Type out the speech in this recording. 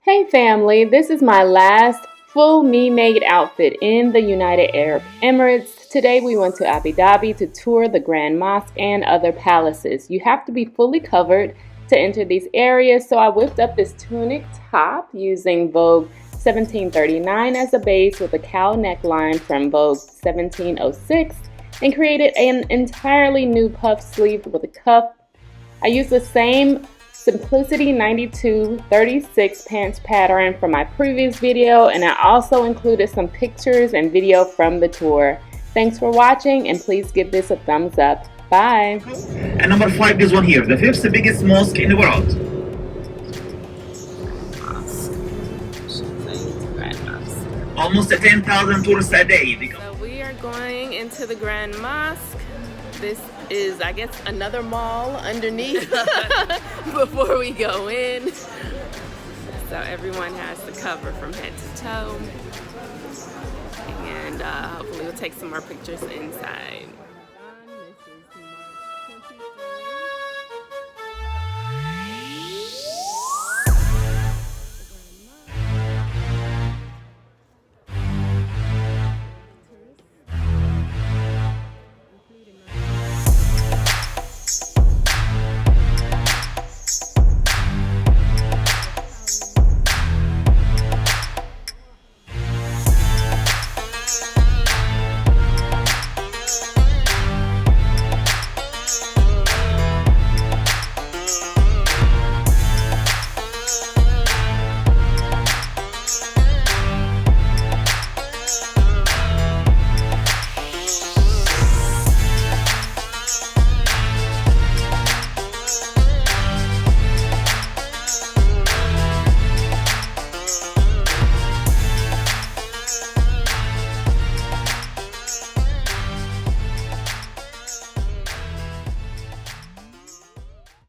Hey family, this is my last full me-made outfit in the United Arab Emirates. Today we went to Abu Dhabi to tour the Grand Mosque and other palaces. You have to be fully covered to enter these areas, so I whipped up this tunic top using Vogue 1739 as a base with a cowl neckline from Vogue 1706 and created an entirely new puff sleeve with a cuff. I used the same Simplicity 92-36 pants pattern from my previous video, and I also included some pictures and video from the tour. Thanks for watching, and please give this a thumbs up. Bye. And number 5 is one here, the fifth biggest mosque in the world. Almost 10,000 tourists a day. So we are going into the Grand Mosque. This is, I guess, another mall underneath before we go in. So everyone has to cover from head to toe. And hopefully we'll take some more pictures inside.